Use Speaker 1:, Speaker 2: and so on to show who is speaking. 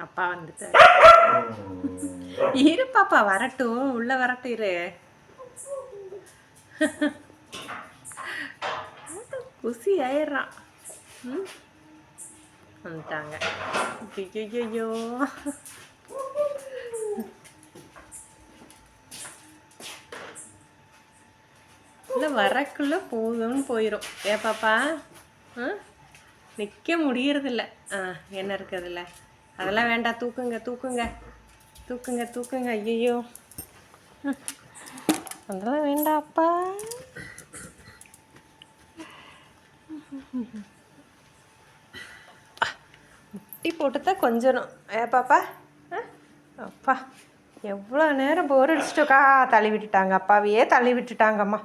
Speaker 1: அப்பா வந்துட்டாரு. இரு பாப்பா வரட்டும், உள்ள வரட்டும் இரு. குசி ஆயிடுறான். வந்துட்டாங்க. ஐயோ இல்லை வரக்குள்ள போதும்னு போயிடும். ஏ பாப்பா நிற்க முடியறதில்ல. என்ன இருக்குதுல்ல, அதெல்லாம் வேண்டாம். தூக்குங்க தூக்குங்க தூக்குங்க தூக்குங்க. ஐயோ அதெல்லாம் வேண்டாப்பா. முட்டி போட்டு தான் கொஞ்சணும். ஏ பாப்பா அப்பா எவ்வளோ நேரம் போர் அடிச்சிட்டோக்கா. தள்ளி விட்டுட்டாங்க, அப்பாவையே தள்ளி விட்டுட்டாங்கம்மா.